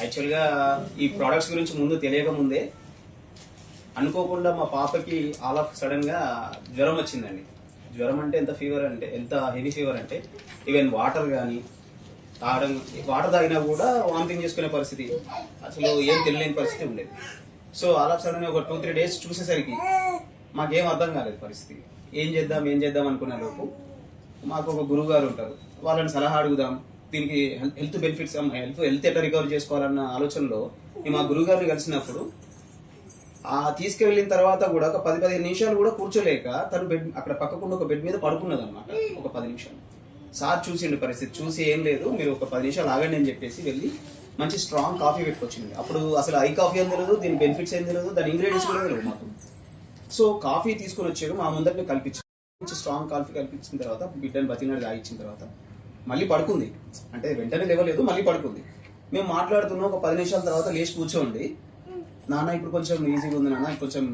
యాక్చువల్గా ఈ ప్రోడక్ట్స్ గురించి ముందు తెలియక ముందే అనుకోకుండా మా పాపకి ఆల్ ఆఫ్ సడన్ గా జ్వరం వచ్చిందండి. జ్వరం అంటే ఎంత ఫీవర్ అంటే ఎంత హెవీ ఫీవర్ అంటే ఈవెన్ వాటర్ కానీ తాగడం, వాటర్ తాగినా కూడా వామిటింగ్ చేసుకునే పరిస్థితి, అసలు ఏం తెలియని పరిస్థితి ఉండేది. సో ఆల్ ఆఫ్ సడన్ ఒక 2-3 days చూసేసరికి మాకేం అర్థం కాలేదు పరిస్థితి. ఏం చేద్దాం అనుకునే లోపు మాకు ఒక గురువు గారు ఉంటారు, వాళ్ళని సలహా అడుగుదాం, దీనికి హెల్త్ బెనిఫిట్స్, హెల్త్ ఎట్లా రికవర్ చేసుకోవాలన్న ఆలోచనలో మా గురువు గారిని కలిసినప్పుడు తీసుకెళ్లిన తర్వాత కూడా ఒక 10-15 నిమిషాలు కూడా కూర్చోలేక తను బెడ్ అక్కడ పక్కకుండా ఒక బెడ్ మీద పడుకున్నది అనమాట. ఒక 10 నిమిషాలు సార్ చూసిండు పరిస్థితి, చూసి ఏం లేదు మీరు ఒక 10 నిమిషాలు ఆగండి అని చెప్పేసి వెళ్ళి మంచి స్ట్రాంగ్ కాఫీ పెట్టుకొచ్చింది. అప్పుడు అసలు ఐ కాఫీ అని తెలియదు, దీని బెనిఫిట్స్ ఏం తెలియదు, దాని ఇంగ్రీడియంట్స్ కూడా తెలియదు మాకు. సో కాఫీ తీసుకొని వచ్చారు, మా ముందరికి కల్పించి స్ట్రాంగ్ కాఫీ కల్పించిన తర్వాత బిడ్డని బతికినాడు తాగిచ్చిన తర్వాత మళ్ళీ పడుకుంది. అంటే వెంటనే లేవలేదు, మళ్ళీ పడుకుంది. మేము మాట్లాడుతున్నాం, ఒక 10 నిమిషాల తర్వాత లేచి కూర్చోండి, నాన్న ఇప్పుడు కొంచెం ఈజీగా ఉంది, నాన్న కొంచెం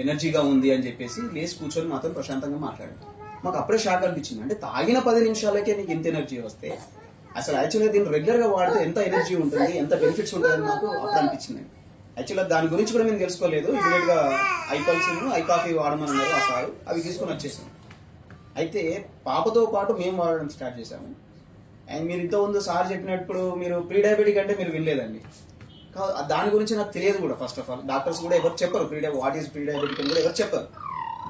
ఎనర్జీగా ఉంది అని చెప్పేసి లేచి కూర్చొని మాత్రం ప్రశాంతంగా మాట్లాడారు. మాకు అప్పుడే షాక్ అనిపించింది. అంటే తాగిన 10 నిమిషాలకే నీకు ఇంత ఎనర్జీ వస్తే అసలు యాక్చువల్గా దీన్ని రెగ్యులర్ గా వాడితే ఎంత ఎనర్జీ ఉంటుంది, ఎంత బెనిఫిట్స్ ఉంటాయని నాకు అప్పుడు అనిపించింది. యాక్చువల్గా దాని గురించి కూడా మేము తెలుసుకోలేదు. ఇమీడియట్ గా ఐ పల్స్ ఐ కాఫీ వాడమని అన్నారు ఆ సార్, అవి తీసుకొని వచ్చేసాం. అయితే పాపతో పాటు మేము వాడడం స్టార్ట్ చేశాము. అండ్ మీరు ఇంతకుముందు సార్ చెప్పినప్పుడు మీరు ప్రీ డయాబెటిక్ అంటే మీరు వినలేదండి. దాని గురించి నాకు తెలియదు కూడా. ఫస్ట్ ఆఫ్ ఆల్ డాక్టర్స్ కూడా ఎవరు చెప్పరు వాట్ ఈస్ ప్రీ డయాబెటిక్ అని కూడా ఎవరు చెప్పరు.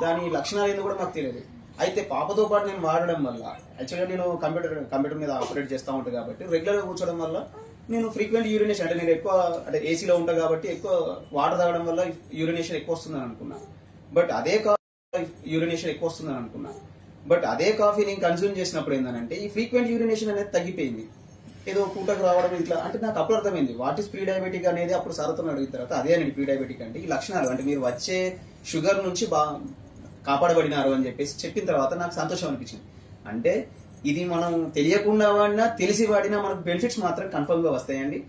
దాని లక్షణాలు ఏందో కూడా నాకు తెలియదు. అయితే పాపతో పాటు నేను వాడడం వల్ల, యాక్చువల్గా నేను కంప్యూటర్ మీద ఆపరేట్ చేస్తూ ఉంటాను కాబట్టి రెగ్యులర్గా కూర్చోవడం వల్ల నేను ఫ్రీక్వెంట్ యూరినేషన్, అంటే నేను ఎక్కువ అంటే ఏసీలో ఉంటాను కాబట్టి ఎక్కువ వాటర్ తాగడం వల్ల యూరినేషన్ ఎక్కువ వస్తుందని అనుకున్నా. బట్ అదే కాఫీ నేను కన్జ్యూమ్ చేసినప్పుడు ఏంటంటే ఈ ఫ్రీక్వెంట్ యూరినేషన్ అనేది తగ్గిపోయింది. ఏదో పూటకు రావడం ఇట్లా, అంటే నాకు అప్పుడు అర్థమైంది వాట్ ఈస్ ప్రీ డయాబెటిక్ అనేది. అప్పుడు సార్తో అడిగిన తర్వాత అదే అండి ప్రీ డయాబెటిక్ అంటే ఈ లక్షణాలు, అంటే మీరు వచ్చే షుగర్ నుంచి కాపాడబడినారు అని చెప్పేసి చెప్పిన తర్వాత నాకు సంతోషం అనిపించింది. అంటే ఇది మనం తెలియకుండా వాడినా తెలిసి వాడినా మనకు బెనిఫిట్స్ మాత్రం కన్ఫర్మ్ గా వస్తాయండి.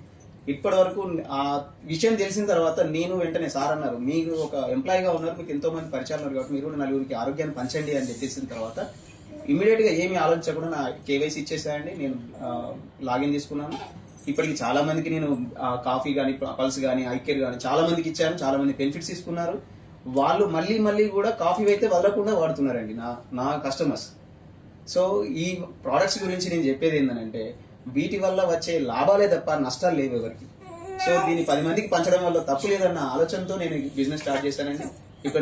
ఇప్పటి వరకు ఆ విషయం తెలిసిన తర్వాత నేను వెంటనే సార్ అన్నారు, మీరు ఒక ఎంప్లాయీగా ఉన్నారు, మీకు ఎంతో మంది పరిచయాలు ఉన్నారు కాబట్టి మీరు కూడా నలుగురికి ఆరోగ్యాన్ని పంచండి అని చెప్పేసిన తర్వాత ఇమీడియట్ గా ఏమి ఆలోచించకుండా నా కేవైసీ ఇచ్చేసాయండి. నేను లాగిన్ తీసుకున్నాను. ఇప్పటికి చాలా మందికి నేను కాఫీ కానీ పల్స్ కానీ ఐకేర్ కానీ చాలా మందికి ఇచ్చాను. చాలా మంది బెనిఫిట్స్ తీసుకున్నారు. వాళ్ళు మళ్ళీ కూడా కాఫీ అయితే వదలకుండా వాడుతున్నారండి నా కస్టమర్స్. సో ఈ ప్రోడక్ట్స్ గురించి నేను చెప్పేది ఏంటంటే వీటి వల్ల వచ్చే లాభాలే తప్ప నష్టాలు లేవు ఎవరికి. సో దీన్ని 10 మందికి పంచడం వల్ల తప్పు లేదన్న ఆలోచనతో నేను బిజినెస్ స్టార్ట్ చేశానండి. ఇక్కడ